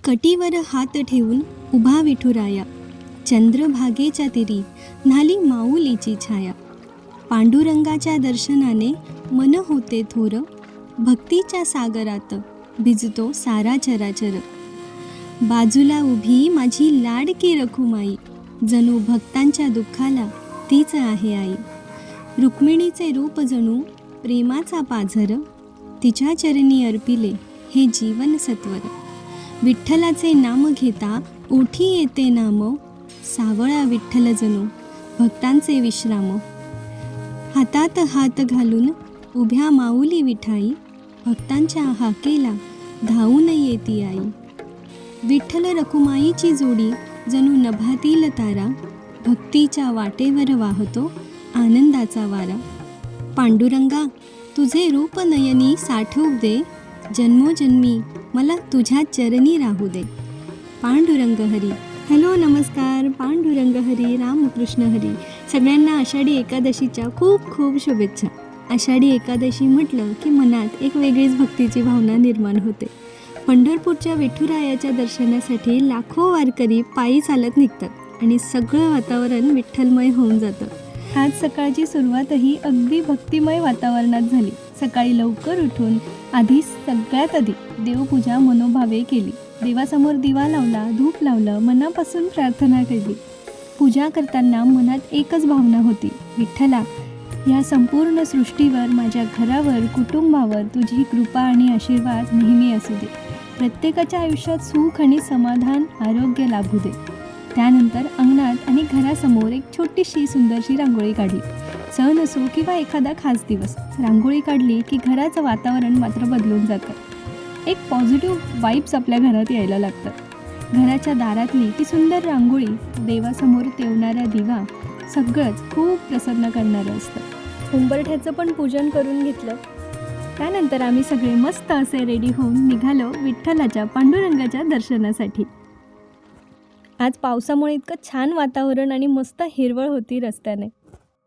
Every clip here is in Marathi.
कटीवर हात ठेवून उभा विठुराया, चंद्रभागेच्या तिरी न्हाली माऊलीची छाया. पांडुरंगाच्या दर्शनाने मन होते थोर, भक्तीच्या सागरात भिजतो सारा चराचर. बाजूला उभी माझी लाडकी रखुमाई, जणू भक्तांच्या दुःखाला तीच आहे आई. रुक्मिणीचे रूप जणू प्रेमाचा पाझर, तिच्या चरणी अर्पिले हे जीवन सत्वर. विठ्ठलाचे नाम घेता ओठी येते नाम, सावळा विठ्ठल जणू भक्तांचे विश्राम. हातात हात घालून उभ्या माऊली विठाई, भक्तांच्या हाकेला धावून येती आई. विठ्ठल रखुमाईची जोडी जणू नभातील तारा, भक्तीच्या वाटेवर वाहतो आनंदाचा वारा. पांडुरंगा तुझे रूप नयनी साठवू दे, जन्मोजन्मी मला तुझ्या चरणी राहू दे. पांडुरंग हरी. हॅलो नमस्कार. पांडुरंग हरी, रामकृष्ण हरी. सगळ्यांना आषाढी एकादशीच्या खूप खूप शुभेच्छा. आषाढी एकादशी म्हटलं की मनात एक वेगळीच भक्तीची भावना निर्माण होते. पंढरपूरच्या विठुरायाच्या दर्शनासाठी लाखो वारकरी पायी चालत निघतात आणि सगळं वातावरण विठ्ठलमय होऊन जातं. आज सकाळची सुरुवातही अगदी भक्तिमय वातावरणात झाली. सकाळी लवकर उठून सगळ्यात आधी देवपूजा मनोभावे केली. देवासमोर दिवा लावला, धूप लावलं, मनापासून प्रार्थना केली. पूजा करताना मनात एकच भावना होती, विठ्ठला या संपूर्ण सृष्टीवर, माझ्या घरावर, कुटुंबावर तुझी कृपा आणि आशीर्वाद नेहमी असू दे. प्रत्येकाच्या आयुष्यात सुख आणि समाधान, आरोग्य लाभू दे. त्यानंतर अंगणात आणि घरासमोर एक छोटीशी सुंदरशी रांगोळी काढली. सण असो किंवा एखादा खास दिवस, रांगोळी काढली की घराचं वातावरण मात्र बदलून जातं. एक पॉझिटिव्ह वाईब्स आपल्या घरात यायला लागतात. घराच्या दारातली ती सुंदर रांगोळी, देवासमोर तेवणारा दिवा, सगळंच खूप प्रसन्न करणारं असतं. उंबरठ्याचं पण पूजन करून घेतलं. त्यानंतर आम्ही सगळे मस्त असे रेडी होऊन निघालो विठ्ठलाच्या, पांडुरंगाच्या दर्शनासाठी. आज पावसामुळे इतकं छान वातावरण आणि मस्त हिरवळ होती रस्त्याने.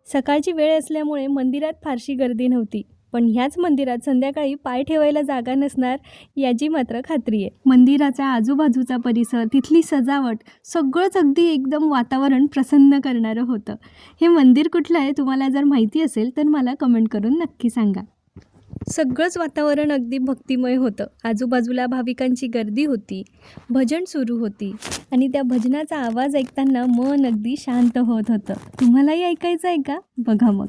सकाळची वेळ असल्यामुळे मंदिरात फारशी गर्दी नव्हती, पण ह्याच मंदिरात संध्याकाळी पाय ठेवायला जागा नसणार याची मात्र खात्री आहे. मंदिराचा आजूबाजूचा परिसर, तिथली सजावट, सगळंच अगदी एकदम वातावरण प्रसन्न करणारं होतं. हे मंदिर कुठलं आहे तुम्हाला जर माहिती असेल तर मला कमेंट करून नक्की सांगा. सगळंच वातावरण अगदी भक्तिमय होतं. आजूबाजूला भाविकांची गर्दी होती, भजन सुरू होती आणि त्या भजनाचा आवाज ऐकताना मन अगदी शांत होत होतं. तुम्हालाही ऐकायचं आहे का? बघा मग.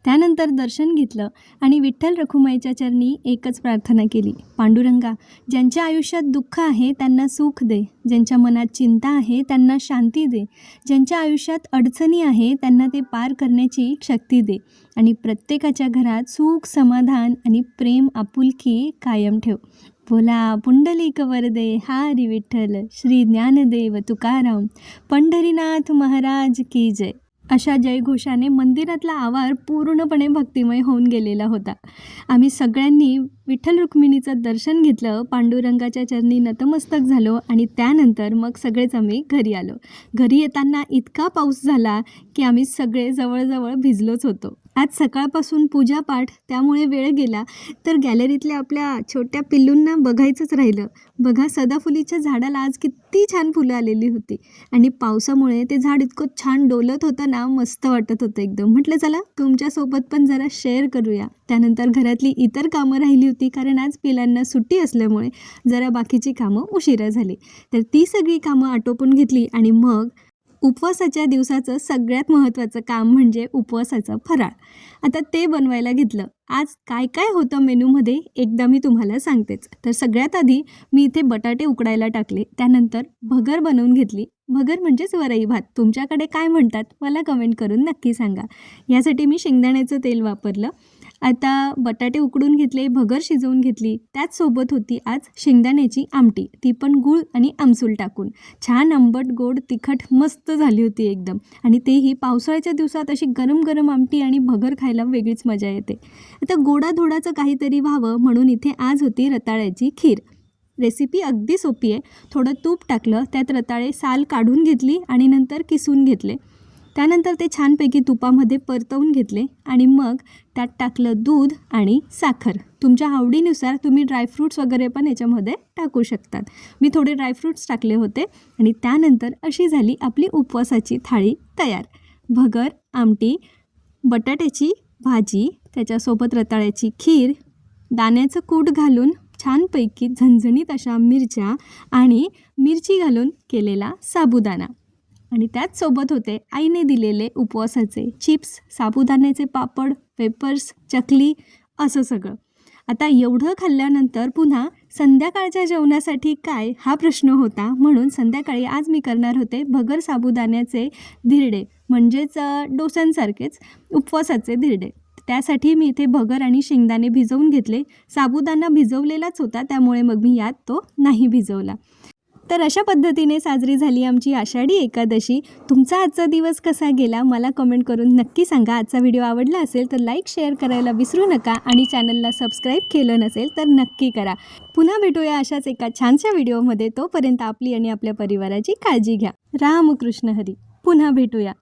त्यानंतर दर्शन घेतलं आणि विठ्ठल रखुमाईच्या चरणी एकच प्रार्थना केली, पांडुरंगा ज्यांच्या आयुष्यात दुःख आहे त्यांना सुख दे, ज्यांच्या मनात चिंता आहे त्यांना शांती दे, ज्यांच्या आयुष्यात अडचणी आहे त्यांना ते पार करण्याची शक्ती दे आणि प्रत्येकाच्या घरात सुख, समाधान आणि प्रेम, आपुलकी कायम ठेव. बोला पुंडलिक वरदे हरी विठ्ठल, श्री ज्ञानदेव तुकाराम, पंढरीनाथ महाराज की जय. अशा जयघोषाने मंदिरातला आवार पूर्णपणे भक्तिमय होऊन गेलेला होता. आम्ही सगळ्यांनी विठ्ठल रुक्मिणीचं दर्शन घेतलं, पांडुरंगाच्या चरणी नतमस्तक झालो आणि त्यानंतर मग सगळेच आम्ही घरी आलो. घरी येताना इतका पाऊस झाला की आम्ही सगळे जवळजवळ भिजलोच होतो. आज सकाळपासून पूजापाठ, त्यामुळे वेळ गेला. तर गॅलरीतल्या आपल्या छोट्या पिल्लूंना बघायचंच राहिलं. बघा सदाफुलीच्या झाडाला आज किती छान फुलं आलेली होती आणि पावसामुळे ते झाड इतकं छान डोलत होतं ना, मस्त वाटत होतं एकदम. म्हटलं चला तुमच्यासोबत पण जरा शेअर करूया. त्यानंतर घरातली इतर कामं राहिली होती, कारण आज पिलांना सुट्टी असल्यामुळे जरा बाकीची कामं उशिरा झाली. तर ती सगळी कामं आटोपून घेतली आणि मग उपवासाच्या दिवसाचं सगळ्यात महत्त्वाचं काम म्हणजे उपवासाचं फराळ. आता ते बनवायला घेतलं. आज काय काय होतं मेनूमध्ये एकदा मी तुम्हाला सांगतेच. तर सगळ्यात आधी मी इथे बटाटे उकडायला टाकले. त्यानंतर भगर बनवून घेतली. भगर म्हणजेच वरई भात. तुमच्याकडे काय म्हणतात मला कमेंट करून नक्की सांगा. यासाठी मी शेंगदाण्याचं तेल वापरलं आता बटाटे उकडून घेतले, भगर शिजवून घेतली. त्याचसोबत होती आज शेंगदाण्याची आमटी, ती पण गूळ आणि आमसूल टाकून. छान आंबट, गोड, तिखट मस्त झाली होती एकदम. आणि तेही पावसाळ्याच्या दिवसात अशी गरम गरम आमटी आणि भगर खायला वेगळीच मजा येते. आता गोडाधोडाचं काहीतरी व्हावं म्हणून इथे आज होती रताळ्याची खीर. रेसिपी अगदी सोपी आहे. थोडं तूप टाकलं, त्यात रताळे साल काढून घेतली आणि नंतर किसून घेतले. त्यानंतर ते छानपैकी तुपामध्ये परतवून घेतले आणि मग त्यात टाकलं दूध आणि साखर. तुमच्या आवडीनुसार तुम्ही ड्रायफ्रूट्स वगैरे पण याच्यामध्ये टाकू शकतात. मी थोडे ड्रायफ्रूट्स टाकले होते आणि त्यानंतर अशी झाली आपली उपवासाची थाळी तयार. भगर, आमटी, बटाट्याची भाजी, त्याच्यासोबत रताळ्याची खीर, दाण्याचं कूट घालून छानपैकी झणझणीत अशा मिरच्या आणि मिरची घालून केलेला साबुदाणा. आणि त्याचसोबत होते आईने दिलेले उपवासाचे चिप्स, साबुदाण्याचे पापड, वेपर्स, चकली असं सगळं. आता एवढं खाल्ल्यानंतर पुन्हा संध्याकाळच्या जेवणासाठी काय हा प्रश्न होता. म्हणून संध्याकाळी आज मी करणार होते भगर साबुदाण्याचे धिरडे, म्हणजेच डोस्यांसारखेच उपवासाचे धिरडे. त्यासाठी मी इथे भगर आणि शेंगदाणे भिजवून घेतले. साबुदाणा भिजवलेलाच होता, त्यामुळे मग मी यात तो नाही भिजवला. तर अशा पद्धतीने साजरी झाली आमची आषाढी एकादशी. तुमचा आजचा दिवस कसा गेला मला कमेंट करून नक्की सांगा. आजचा व्हिडिओ आवडला असेल तर लाईक शेअर करायला विसरू नका आणि चॅनलला सबस्क्राईब केलं नसेल तर नक्की करा. पुन्हा भेटूया अशाच एका छानशा व्हिडिओमध्ये. तोपर्यंत आपली आणि आपल्या परिवाराची काळजी घ्या. रामकृष्ण हरी. पुन्हा भेटूया.